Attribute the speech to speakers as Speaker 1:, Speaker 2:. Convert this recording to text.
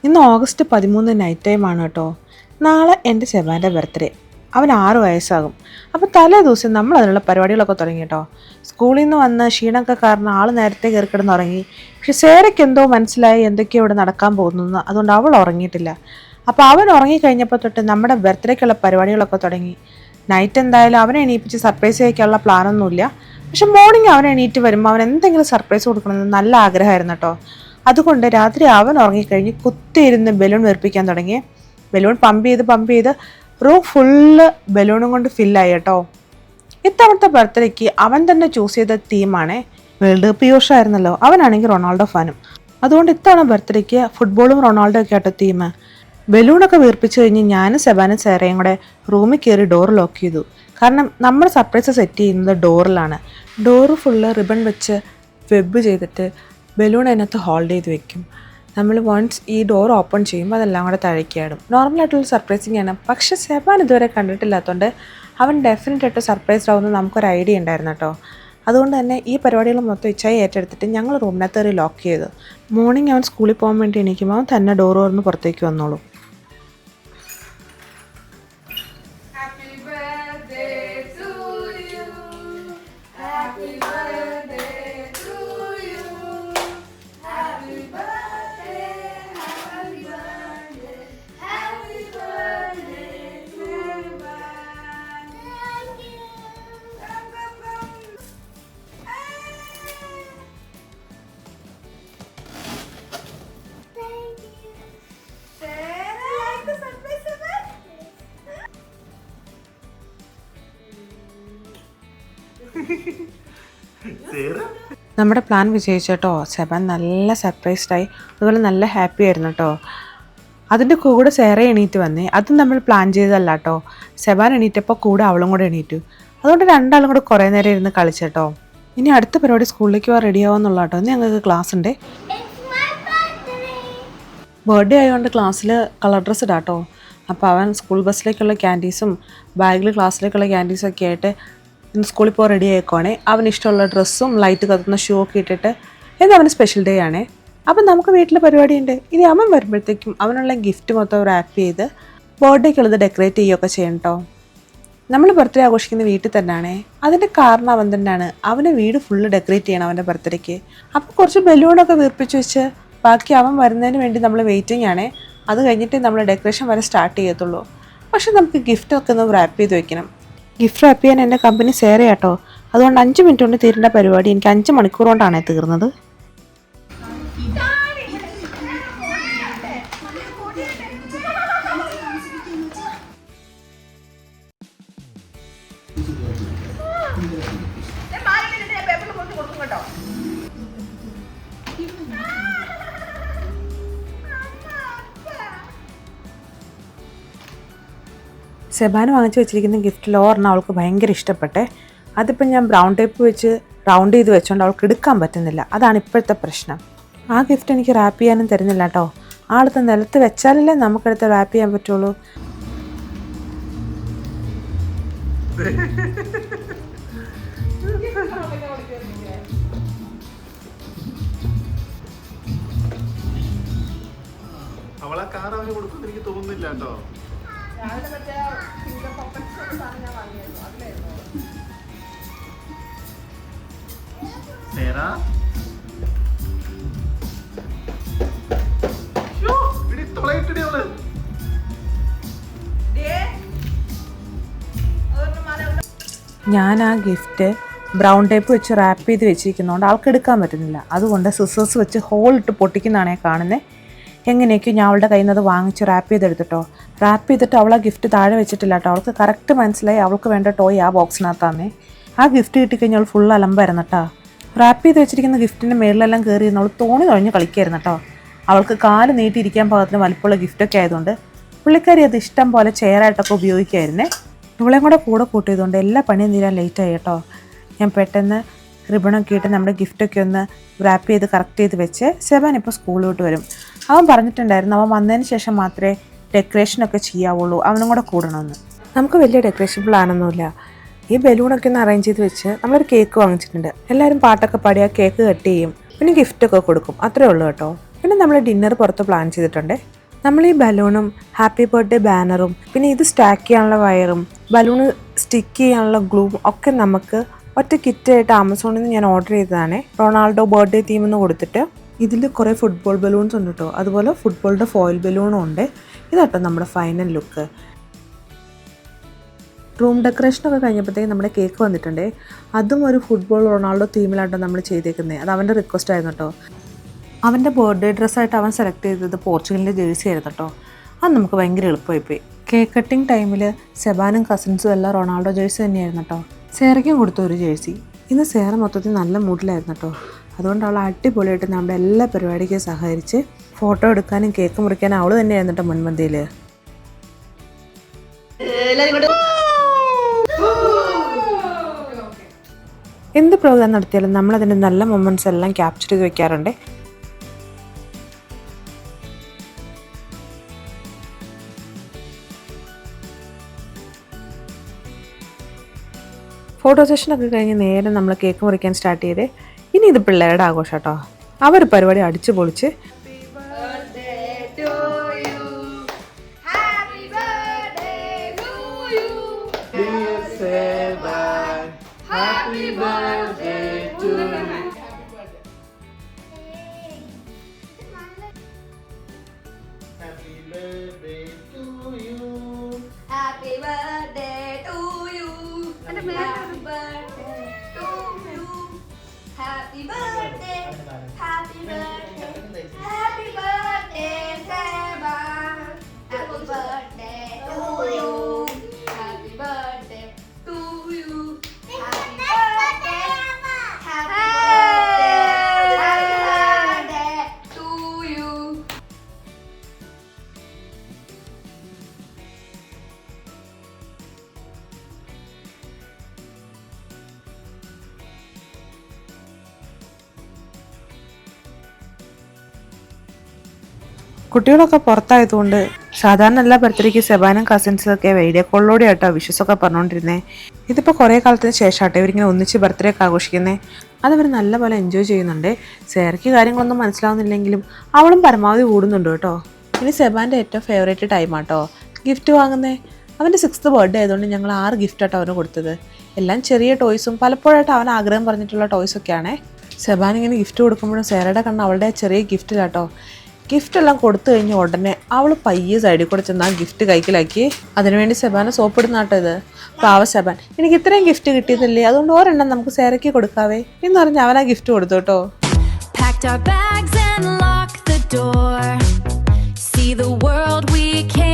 Speaker 1: ഇന്ന് August 13 night ടൈമാണ് കേട്ടോ. നാളെ എൻ്റെ സെബാൻ്റെ ബർത്ത്ഡേ. അവൻ 6 വയസ്സാകും. അപ്പോൾ തലേ ദിവസം നമ്മൾ അതിനുള്ള പരിപാടികളൊക്കെ തുടങ്ങി കേട്ടോ. സ്കൂളിൽ നിന്ന് വന്ന് ക്ഷീണമൊക്കെ കാരണം ആൾ നേരത്തെ കയറി കിടന്നുറങ്ങി. പക്ഷെ സേരയ്ക്ക് എന്തോ മനസ്സിലായി എന്തൊക്കെയോ ഇവിടെ നടക്കാൻ പോകുന്നു, അതുകൊണ്ട് അവൾ ഉറങ്ങിയിട്ടില്ല. അപ്പോൾ അവൻ ഉറങ്ങിക്കഴിഞ്ഞപ്പോൾ തൊട്ട് നമ്മുടെ ബർത്ത്ഡേക്കുള്ള പരിപാടികളൊക്കെ തുടങ്ങി. നൈറ്റ് എന്തായാലും അവനെ എണീപ്പിച്ച് സർപ്രൈസ് ചെയ്യിക്കാനുള്ള പ്ലാനൊന്നുമില്ല. പക്ഷെ മോർണിംഗ് അവൻ എണീറ്റ് വരുമ്പോൾ അവൻ എന്തെങ്കിലും സർപ്രൈസ് കൊടുക്കണമെന്ന് നല്ല ആഗ്രഹമായിരുന്നു കേട്ടോ. അതുകൊണ്ട് രാത്രി അവൻ ഉറങ്ങിക്കഴിഞ്ഞ് കുത്തിയിരുന്ന് ബലൂൺ വീർപ്പിക്കാൻ തുടങ്ങി. ബലൂൺ പമ്പ് ചെയ്ത് റൂം ഫുള്ള് ബലൂണും കൊണ്ട് ഫില്ലായി കേട്ടോ. ഇത്തവണത്തെ ബർത്ത്ഡേക്ക് അവൻ തന്നെ ചൂസ് ചെയ്ത തീമാണ്. വേൾഡ് കപ്പ് ഈ വർഷമായിരുന്നല്ലോ. അവനാണെങ്കിൽ റൊണാൾഡോ ഫാനും. അതുകൊണ്ട് ഇത്തവണ ബർത്ത്ഡേക്ക് ഫുട്ബോളും റൊണാൾഡോ ഒക്കെ ആട്ടോ തീം. ബലൂണൊക്കെ വീർപ്പിച്ച് കഴിഞ്ഞ് ഞാനും സെബാനും സേറയും കൂടെ റൂമിൽ കയറി ഡോർ ലോക്ക് ചെയ്തു. കാരണം നമ്മൾ സർപ്രൈസ് സെറ്റ് ചെയ്യുന്നത് ഡോറിലാണ്. ഡോറ് ഫുള്ള് റിബൺ വെച്ച് വെബ് ചെയ്തിട്ട് ബലൂൺ അതിനകത്ത് ഹോൾഡ് ചെയ്ത് വെക്കും. നമ്മൾ വൺസ് ഈ ഡോർ ഓപ്പൺ ചെയ്യുമ്പോൾ അതെല്ലാം കൂടെ താഴേക്കാടും. നോർമലായിട്ടുള്ള സർപ്രൈസിങ് ആണ്. പക്ഷേ സെബാൻ ഇതുവരെ കണ്ടിട്ടില്ലാത്തതുകൊണ്ട് അവൻ ഡെഫിനറ്റായിട്ട് സർപ്രൈസ്ഡ് ആവുമെന്ന് നമുക്കൊരു ഐഡിയ ഉണ്ടായിരുന്നു കേട്ടോ. അതുകൊണ്ട് തന്നെ ഈ പരിപാടികൾ മൊത്തം ഇച്ചായി ഏറ്റെടുത്തിട്ട് ഞങ്ങൾ റൂമിനകത്ത് കയറി ലോക്ക് ചെയ്തു. മോർണിംഗ് അവൻ സ്കൂളിൽ പോകാൻ വേണ്ടി എണീക്കുമ്പോൾ അവൻ തന്നെ ഡോർ തുറന്ന് പുറത്തേക്ക് വന്നോളൂ. നമ്മുടെ പ്ലാൻ വിജയിച്ചേട്ടോ. സെബാൻ നല്ല സർപ്രൈസ്ഡായി, അതുപോലെ നല്ല ഹാപ്പി ആയിരുന്നു കേട്ടോ. അതിൻ്റെ കൂടെ സേറ എണീറ്റ് വന്നേ. അതും നമ്മൾ പ്ലാൻ ചെയ്തതല്ല കേട്ടോ. സെബാൻ എണീറ്റപ്പോൾ കൂടെ അവളും കൂടെ എണീറ്റു. അതുകൊണ്ട് രണ്ടാളും കൂടെ കുറേ നേരം ഇരുന്ന് കളിച്ചേട്ടോ. ഇനി അടുത്ത പരിപാടി സ്കൂളിലേക്ക് പോകാൻ റെഡി ആവാന്നുള്ള കേട്ടോ. ഇന്ന് ഞങ്ങൾക്ക് ക്ലാസ് ഉണ്ട്. ബർത്ത്ഡേ ആയതുകൊണ്ട് ക്ലാസ്സിൽ കളർ ഡ്രസ്സ് ഇടാട്ടോ. അപ്പോൾ അവൻ സ്കൂൾ ബസ്സിലേക്കുള്ള ക്യാൻഡീസും ബാഗിൽ ക്ലാസ്സിലേക്കുള്ള ക്യാൻഡീസും ഒക്കെ ആയിട്ട് ഇന്ന് സ്കൂളിൽ പോകാൻ റെഡി ആയിക്കോണേ. അവന് ഇഷ്ടമുള്ള ഡ്രസ്സും ലൈറ്റ് കത്തുന്ന ഷൂ ഒക്കെ ഇട്ടിട്ട് ഇന്ന് അവന് സ്പെഷ്യൽ ഡേ ആണേ. അപ്പം നമുക്ക് വീട്ടിൽ പരിപാടിയുണ്ട്. ഇനി അവൻ വരുമ്പോഴത്തേക്കും അവനുള്ള ഗിഫ്റ്റ് മൊത്തം റാപ്പ് ചെയ്ത് ബർത്ത്ഡേക്കുള്ളത് ഡെക്കറേറ്റ് ചെയ്യുകയൊക്കെ ചെയ്യണം കേട്ടോ. നമ്മൾ ബർത്ത്ഡേ ആഘോഷിക്കുന്ന വീട്ടിൽ തന്നെയാണേ. അതിൻ്റെ കാരണം അവൻ തന്നെയാണ്. അവന് വീട് ഫുള്ള് ഡെക്കറേറ്റ് ചെയ്യണം അവൻ്റെ ബർത്ത്ഡേക്ക്. അപ്പോൾ കുറച്ച് ബലൂണൊക്കെ വീർപ്പിച്ച് വെച്ച് ബാക്കി അവൻ വരുന്നതിന് വേണ്ടി നമ്മൾ വെയിറ്റിംഗ് ആണേ. അത് കഴിഞ്ഞിട്ട് നമ്മൾ ഡെക്കറേഷൻ വരെ സ്റ്റാർട്ട് ചെയ്യത്തുള്ളൂ. പക്ഷെ നമുക്ക് ഗിഫ്റ്റൊക്കെ ഒന്ന് റാപ്പ് ചെയ്ത് വെക്കണം. ഗിഫ്റ്റ് റാപ്പ് ചെയ്യാൻ എൻ്റെ കമ്പനി സേറ കേട്ടോ. അതുകൊണ്ട് 5 മിനിറ്റ് കൊണ്ട് തീരേണ്ട പരിപാടി എനിക്ക് 5 മണിക്കൂർ കൊണ്ടാണ് തീർന്നത്. സെബാന് വാങ്ങിച്ചു വെച്ചിരിക്കുന്ന ഗിഫ്റ്റിൽ ഒരെണ്ണം അവൾക്ക് ഭയങ്കര ഇഷ്ടപ്പെട്ടെ. അതിപ്പോൾ ഞാൻ ബ്രൗൺ ടേപ്പ് വെച്ച് റൗണ്ട് ചെയ്ത് വെച്ചുകൊണ്ട് അവൾക്ക് എടുക്കാൻ പറ്റുന്നില്ല. അതാണ് ഇപ്പോഴത്തെ പ്രശ്നം. ആ ഗിഫ്റ്റ് എനിക്ക് റാപ്പ് ചെയ്യാനും തരുന്നില്ല കേട്ടോ. ആളത്തെ നിലത്ത് വെച്ചാലല്ലേ നമുക്കെടുത്ത് റാപ്പ് ചെയ്യാൻ പറ്റുള്ളൂ.
Speaker 2: അവളെ കാർ അവന് കൊടുക്കുമെന്ന് എനിക്ക് തോന്നുന്നില്ല കേട്ടോ.
Speaker 1: ഞാൻ ആ ഗിഫ്റ്റ് ബ്രൗൺ ടേപ്പ് വെച്ച് റാപ്പ് ചെയ്ത് വെച്ചിരിക്കുന്നതുകൊണ്ട് ആൾക്ക് എടുക്കാൻ പറ്റുന്നില്ല. അതുകൊണ്ട് സിസേഴ്സ് വെച്ച് ഹോൾ ഇട്ട് പൊട്ടിക്കുന്നതാണേ കാണുന്നത്. എങ്ങനെയൊക്കെയോ ഞാൻ അവളുടെ കയ്യിൽ നിന്ന് അത് വാങ്ങിച്ച് റാപ്പ് ചെയ്തെടുത്തിട്ടോ. റാപ്പ് ചെയ്തിട്ട് അവൾ ആ ഗിഫ്റ്റ് താഴെ വെച്ചിട്ടില്ല കേട്ടോ. അവൾക്ക് കറക്റ്റ് മനസ്സിലായി അവൾക്ക് വേണ്ട ടോയ് ആ ബോക്സിനകത്താന്നേ. ആ ഗിഫ്റ്റ് കിട്ടിക്കഴിഞ്ഞാൽ അവൾ ഫുൾ അലമ്പായിരുന്നു കേട്ടോ. റാപ്പ് ചെയ്ത് വെച്ചിരിക്കുന്ന ഗിഫ്റ്റിൻ്റെ മേളിലെല്ലാം കയറി അവൾ തോണി തുഴഞ്ഞ് കളിക്കായിരുന്നു കേട്ടോ. അവൾക്ക് കാല് നീട്ടിയിരിക്കാൻ പാകത്തിന് വലിപ്പമുള്ള ഗിഫ്റ്റൊക്കെ ആയതുകൊണ്ട് പുള്ളിക്കാരി അത് ഇഷ്ടം പോലെ ചെയറായിട്ടൊക്കെ ഉപയോഗിക്കുമായിരുന്നേ. ഇവളെയും കൂടെ കൂട്ടിയതുകൊണ്ട് എല്ലാ പണിയും തീരാൻ ലേറ്റായി കേട്ടോ. ഞാൻ പെട്ടെന്ന് റിബണൊക്കെ ഇട്ട് നമ്മുടെ ഗിഫ്റ്റൊക്കെ ഒന്ന് റാപ്പ് ചെയ്ത് കറക്റ്റ് ചെയ്ത് വെച്ച് സെബാൻ ഇപ്പോൾ സ്കൂളിലോട്ട് വരും. അവൻ പറഞ്ഞിട്ടുണ്ടായിരുന്നു അവൻ വന്നതിന് ശേഷം മാത്രമേ ഡെക്കറേഷനൊക്കെ ചെയ്യാവുള്ളൂ, അവനും കൂടെ കൂടണമെന്ന്. നമുക്ക് വലിയ ഡെക്കറേഷൻ പ്ലാനൊന്നുമില്ല. ഈ ബലൂണൊക്കെ ഒന്ന് അറേഞ്ച് ചെയ്ത് വെച്ച് നമ്മളൊരു കേക്ക് വാങ്ങിച്ചിട്ടുണ്ട്. എല്ലാവരും പാട്ടൊക്കെ പാടി ആ കേക്ക് കട്ട് ചെയ്യും. പിന്നെ ഗിഫ്റ്റൊക്കെ കൊടുക്കും, അത്രേ ഉള്ളൂ കേട്ടോ. പിന്നെ നമ്മൾ ഡിന്നർ പുറത്ത് പ്ലാൻ ചെയ്തിട്ടുണ്ട്. നമ്മൾ ഈ ബലൂണും ഹാപ്പി ബർത്ത്ഡേ ബാനറും പിന്നെ ഇത് സ്റ്റാക്ക് ചെയ്യാനുള്ള വയറും ബലൂണ് സ്റ്റിക്ക് ചെയ്യാനുള്ള ഗ്ലൂവും ഒക്കെ നമുക്ക് ഒറ്റ കിറ്റായിട്ട് ആമസോണിൽ നിന്ന് ഞാൻ ഓർഡർ ചെയ്തതാണ്. റൊണാൾഡോ ബർത്ത്ഡേ തീമെന്ന് കൊടുത്തിട്ട് ഇതിൽ കുറേ ഫുട്ബോൾ ബലൂൺസ് ഉണ്ട് കേട്ടോ. അതുപോലെ ഫുട്ബോളിൻ്റെ ഫോയിൽ ബലൂണും ഉണ്ട്. ഇതാട്ടോ നമ്മുടെ ഫൈനൽ ലുക്ക്. റൂം ഡെക്കറേഷനൊക്കെ കഴിഞ്ഞപ്പോഴത്തേക്ക് നമ്മുടെ കേക്ക് വന്നിട്ടുണ്ട്. അതും ഒരു ഫുട്ബോൾ റൊണാൾഡോ തീമിലാട്ടോ നമ്മൾ ചെയ്തേക്കുന്നത്. അത് അവൻ്റെ റിക്വസ്റ്റ് ആയിരുന്നു കേട്ടോ. അവൻ്റെ ബർത്ത്ഡേ ഡ്രസ്സായിട്ട് അവൻ സെലക്ട് ചെയ്തത് പോർച്ചുഗലിൻ്റെ ജേഴ്സി ആയിരുന്നു കേട്ടോ. അത് നമുക്ക് ഭയങ്കര എളുപ്പമായിപ്പോയി. കേക്ക് കട്ടിങ് ടൈമിൽ സെബാനും കസിൻസും എല്ലാം റൊണാൾഡോ ജേഴ്സി തന്നെയായിരുന്നു കേട്ടോ. സേറയ്ക്കും കൊടുത്ത ഒരു ജേഴ്സി. ഇന്ന് സേറ മൊത്തത്തിൽ നല്ല മൂഡിലായിരുന്നു കേട്ടോ. അതുകൊണ്ട് അവൾ അടിപൊളിയായിട്ട് നമ്മുടെ എല്ലാ പരിപാടിക്കും സഹകരിച്ച് ഫോട്ടോ എടുക്കാനും കേക്ക് മുറിക്കാനും അവൾ തന്നെയായിരുന്നു കേട്ടോ മുൻപന്തിയിൽ. എന്ത് പ്രോഗ്രാം നടത്തിയാലും നമ്മളതിൻ്റെ നല്ല മൊമെൻറ്റ്സ് എല്ലാം ക്യാപ്ചർ ചെയ്ത് വെക്കാറുണ്ട്. ഫോട്ടോ സെഷനൊക്കെ കഴിഞ്ഞ് നേരെ നമ്മൾ കേക്ക് മുറിക്കാൻ സ്റ്റാർട്ട് ചെയ്തേ. ഇനി ഇത് പിള്ളേരുടെ ആഘോഷം കേട്ടോ. അവർ പരിപാടി അടിച്ചു പൊളിച്ച് കുട്ടികളൊക്കെ പുറത്തായതുകൊണ്ട് സാധാരണ എല്ലാ ബർത്ത്ഡേക്ക് സെബാനും കസിൻസൊക്കെ വീഡിയോ കോളിലൂടെ ആട്ടോ വിഷസൊക്കെ പറഞ്ഞുകൊണ്ടിരുന്നത്. ഇതിപ്പോൾ കുറേ കാലത്തിന് ശേഷമാട്ടോ ഇവരിങ്ങനെ ഒന്നിച്ച് ബർത്ത്ഡേ ഒക്കെ ആഘോഷിക്കുന്നത്. അതവർ നല്ലപോലെ എൻജോയ് ചെയ്യുന്നുണ്ട്. സേറയ്ക്ക് കാര്യങ്ങളൊന്നും മനസ്സിലാവുന്നില്ലെങ്കിലും അവളും പരമാവധി കൂടുന്നുണ്ട് കേട്ടോ. ഇനി സെബാൻ്റെ ഏറ്റവും ഫേവറേറ്റ് ടൈമാട്ടോ ഗിഫ്റ്റ് വാങ്ങുന്നത്. അവൻ്റെ 6th ബർത്ത്ഡേ ആയതുകൊണ്ട് ഞങ്ങൾ 6 ഗിഫ്റ്റാട്ടോ അവന് കൊടുത്തത്. എല്ലാം ചെറിയ ടോയ്സും പലപ്പോഴായിട്ട് അവൻ ആഗ്രഹം പറഞ്ഞിട്ടുള്ള ടോയ്സൊക്കെയാണേ. സെബാൻ ഇങ്ങനെ ഗിഫ്റ്റ് കൊടുക്കുമ്പോഴും സേറയുടെ കണ്ണ് അവളുടെ ചെറിയ ഗിഫ്റ്റിലാട്ടോ. ഗിഫ്റ്റെല്ലാം കൊടുത്തു കഴിഞ്ഞ ഉടനെ അവൾ പയ്യെ സൈഡിൽ കൂടെ ചെന്ന് ആ ഗിഫ്റ്റ് കൈക്കലാക്കി. അതിനുവേണ്ടി സെബാനെ സോപ്പിടുന്നാട്ടോ ഇത്. പാവ സെബാൻ, എനിക്ക് ഇത്രയും ഗിഫ്റ്റ് കിട്ടിയതല്ലേ, അതുകൊണ്ട് ഒരെണ്ണം നമുക്ക് സേറയ്ക്ക് കൊടുക്കാവേ എന്ന് പറഞ്ഞ് അവൻ ആ ഗിഫ്റ്റ് കൊടുത്തു കേട്ടോ.
Speaker 3: Packed our bags and locked the door. See the world we came